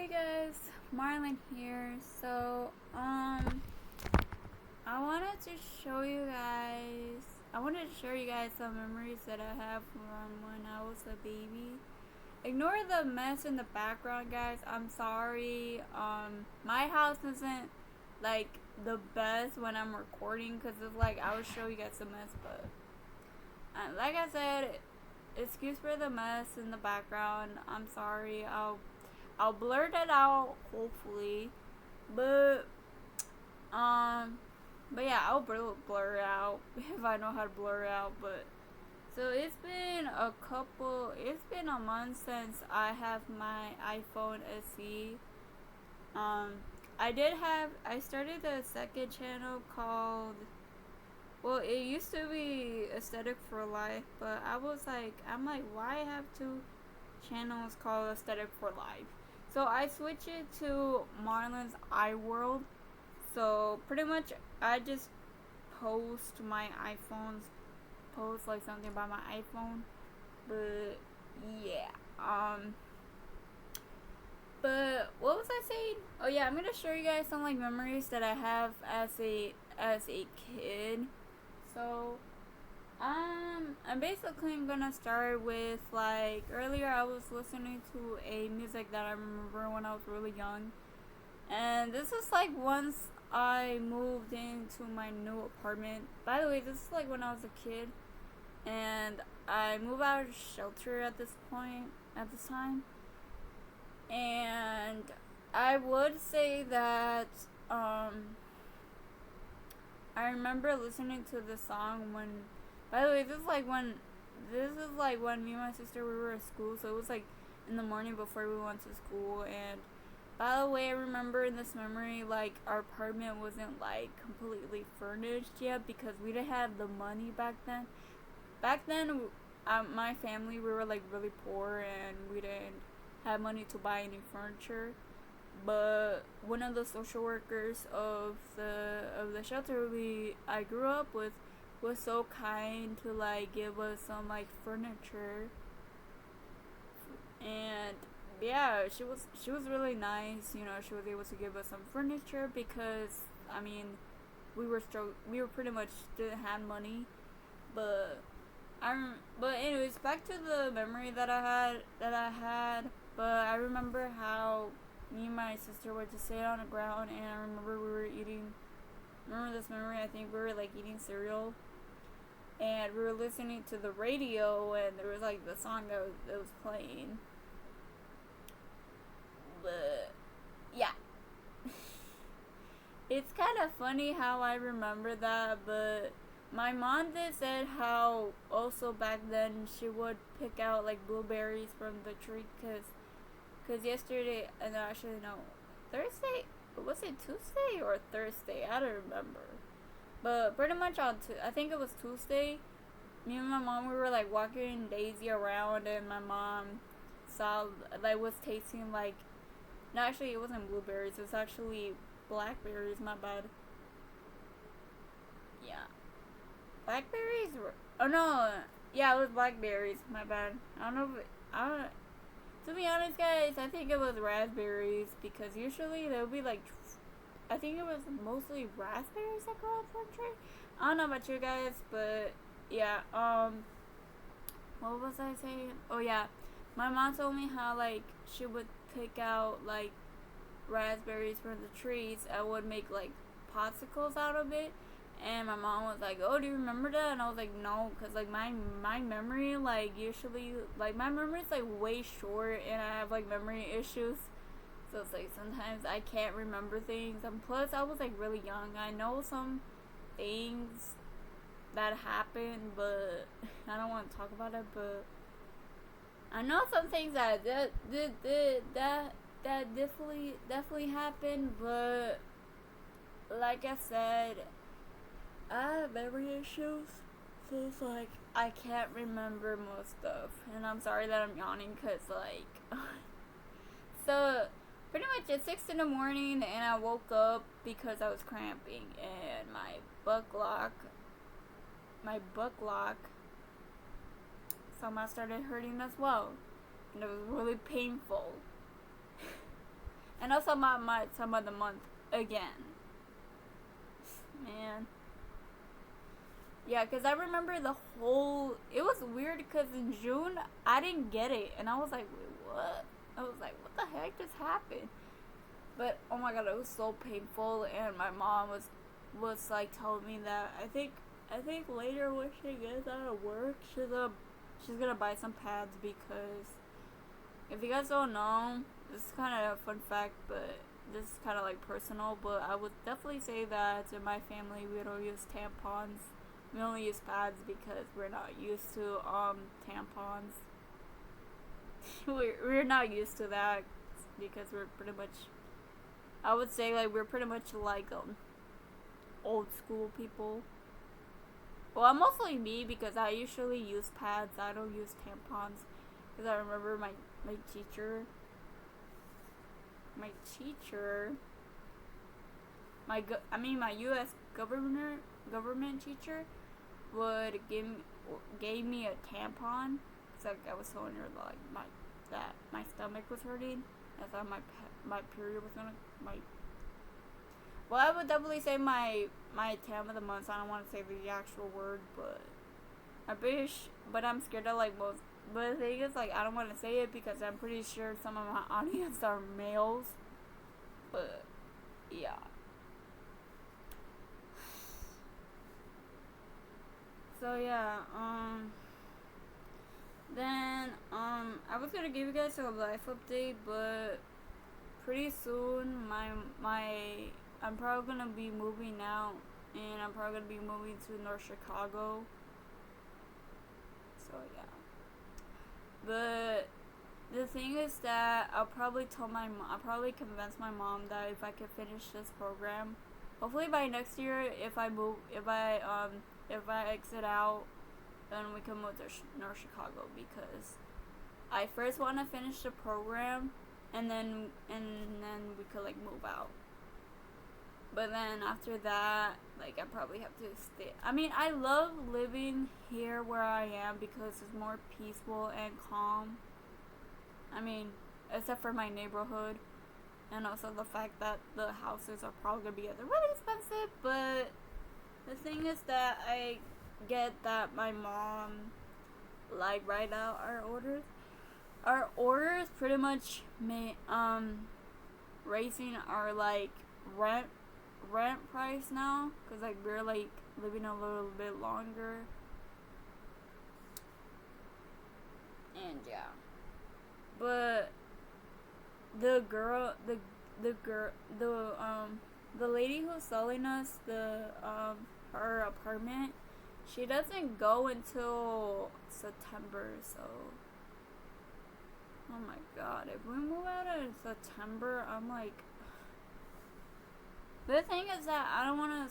guys, Marlon here. I wanted to show you guys. I wanted to show you guys some memories that I have from when I was a baby. Ignore the mess in the background, guys. I'm sorry. My house isn't like the best when I'm recording because it's like I will show you guys the mess, but like I said, excuse for the mess in the background. I'm sorry. I'll blur that out hopefully, but um, but yeah, I'll blur it out if I know how to blur it out. But so it's been a month since I have my iPhone SE. Um, I started a second channel called. Well, it used to be Aesthetic for Life, but I'm like, why have two channels called Aesthetic for Life? So I switched it to Marlon's iWorld. So pretty much, I just post my iPhone's post like something about my iPhone. But yeah, but what was I saying? Oh yeah, I'm gonna show you guys some like memories that I have as a kid. So I'm basically gonna start with like earlier I was listening to a music that I remember when I was really young, and this is like once I moved into my new apartment. By the way, this is like when I was a kid, and I moved out of shelter at this time, and I would say that I remember listening to this song when. By the way, this is like when me and my sister we were at school, so it was like in the morning before we went to school. And by the way, I remember in this memory like our apartment wasn't like completely furnished yet because we didn't have the money back then. Back then, my family we were like really poor and we didn't have money to buy any furniture. But one of the social workers of the shelter I grew up with was so kind to like give us some like furniture. And yeah, she was really nice. You know, she was able to give us some furniture because I mean we were pretty much didn't have money. But but anyways, back to the memory that I had. But I remember how me and my sister were just sit on the ground, and I remember we were eating. Remember this memory? I think we were like eating cereal, and we were listening to the radio, and there was like the song that was playing. But yeah, it's kind of funny how I remember that, but my mom did said how also back then she would pick out like blueberries from the tree cause yesterday and actually no Thursday, was it Tuesday or Thursday, I don't remember, but pretty much I think it was Tuesday. Me and my mom we were like walking Daisy around, and my mom saw like was tasting like no, actually it wasn't blueberries, it was actually blackberries, my bad. Yeah, blackberries were. Oh no, yeah, it was blackberries. My bad. I don't know. If I don't. To be honest, guys, I think it was raspberries because usually there would be like. I think it was mostly raspberries that grow up on tree. I don't know about you guys, but yeah. What was I saying? Oh yeah, my mom told me how like she would pick out like raspberries from the trees and would make like popsicles out of it. And my mom was like, "Oh, do you remember that?" And I was like, "No," because like my memory like usually like my memory is like way short, and I have like memory issues. So it's like sometimes I can't remember things. And plus, I was like really young. I know some things that happened, but I don't want to talk about it. But I know some things that definitely happened. But like I said, I have memory issues, so it's like I can't remember most stuff, and I'm sorry that I'm yawning, cause like, so pretty much at 6 in the morning, and I woke up because I was cramping, and my butt lock, somehow started hurting as well, and it was really painful. And also my time of the month again. Man. Yeah, because I remember the whole... It was weird because in June, I didn't get it. And I was like, wait, what? I was like, what the heck just happened? But, oh my god, it was so painful. And my mom was like, telling me that I think later when she gets out of work, she's gonna buy some pads because... If you guys don't know, this is kind of a fun fact, but this is kind of like personal, but I would definitely say that in my family we don't use tampons. We only use pads because we're not used to tampons. we're not used to that because we're pretty much, I would say like we're pretty much like old school people. Well, mostly me because I usually use pads. I don't use tampons because I remember my teacher, my U.S. government teacher would gave me a tampon. It's like I was telling her like that my stomach was hurting. I thought my period was gonna Well, I would definitely say my time of the month. I don't want to say the actual word, but but I'm scared of like most. But the thing is, like, I don't want to say it because I'm pretty sure some of my audience are males. But, yeah. So, yeah, then, I was gonna give you guys a life update, but pretty soon, I'm probably gonna be moving out, and I'm probably gonna be moving to North Chicago. So, yeah. But the thing is that I'll probably convince my mom that if I can finish this program, hopefully by next year, if I exit out, then we can move to North Chicago because I first want to finish the program, and then we could like move out. But then after that, like I probably have to stay. I mean, I love living here where I am because it's more peaceful and calm. I mean, except for my neighborhood. And also the fact that the houses are probably going to be really expensive. But the thing is that I get that my mom, like right now, our orders pretty much raising our like rent price now because like we're like living a little bit longer, and yeah, but the lady who's selling us her apartment, she doesn't go until September. So oh my god, if we move out in September, I'm like, the thing is that I don't want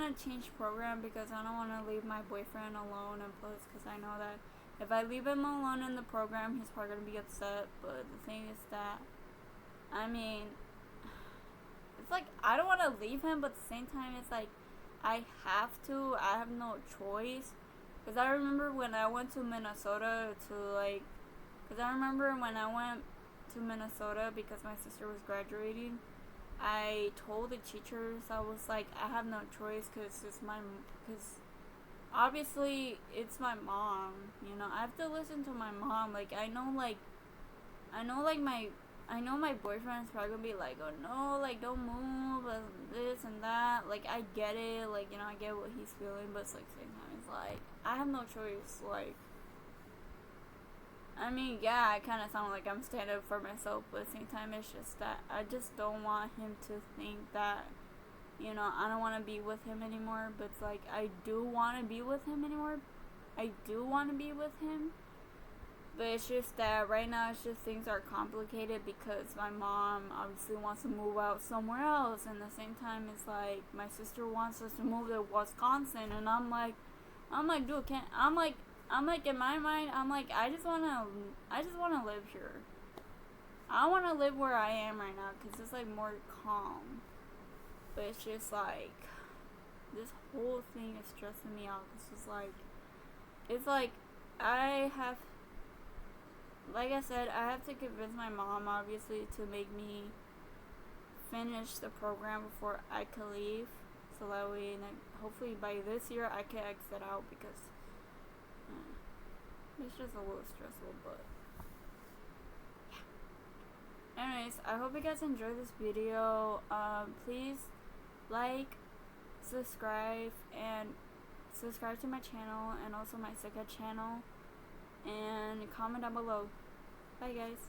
to change program because I don't want to leave my boyfriend alone, and plus because I know that if I leave him alone in the program, he's probably going to be upset. But the thing is that, I mean, it's like I don't want to leave him, but at the same time it's like I have no choice. Because I remember when I went to Minnesota because my sister was graduating, I told the teachers, I was like, I have no choice because obviously it's my mom, you know, I have to listen to my mom. Like, I know my boyfriend's probably gonna be like, oh no, like, don't move, this and that. Like, I get it, like, you know, I get what he's feeling, but it's like, same time, it's like, I have no choice. Like, I mean, yeah, I kind of sound like I'm standing up for myself, but at the same time, it's just that I just don't want him to think that, you know, I don't want to be with him anymore. But it's like, I do want to be with him anymore. I do want to be with him. But it's just that right now, it's just things are complicated because my mom obviously wants to move out somewhere else. And at the same time, it's like, my sister wants us to move to Wisconsin. And I'm like, dude, I'm like, in my mind, I'm like, I just want to live here. I want to live where I am right now because it's like more calm. But it's just like, this whole thing is stressing me out because it's like, like I said, I have to convince my mom, obviously, to make me finish the program before I can leave, so that way, like, hopefully by this year I can exit out, because it's just a little stressful, but yeah. Anyways, I hope you guys enjoyed this video. Please like, subscribe to my channel and also my second channel, and comment down below. Bye guys.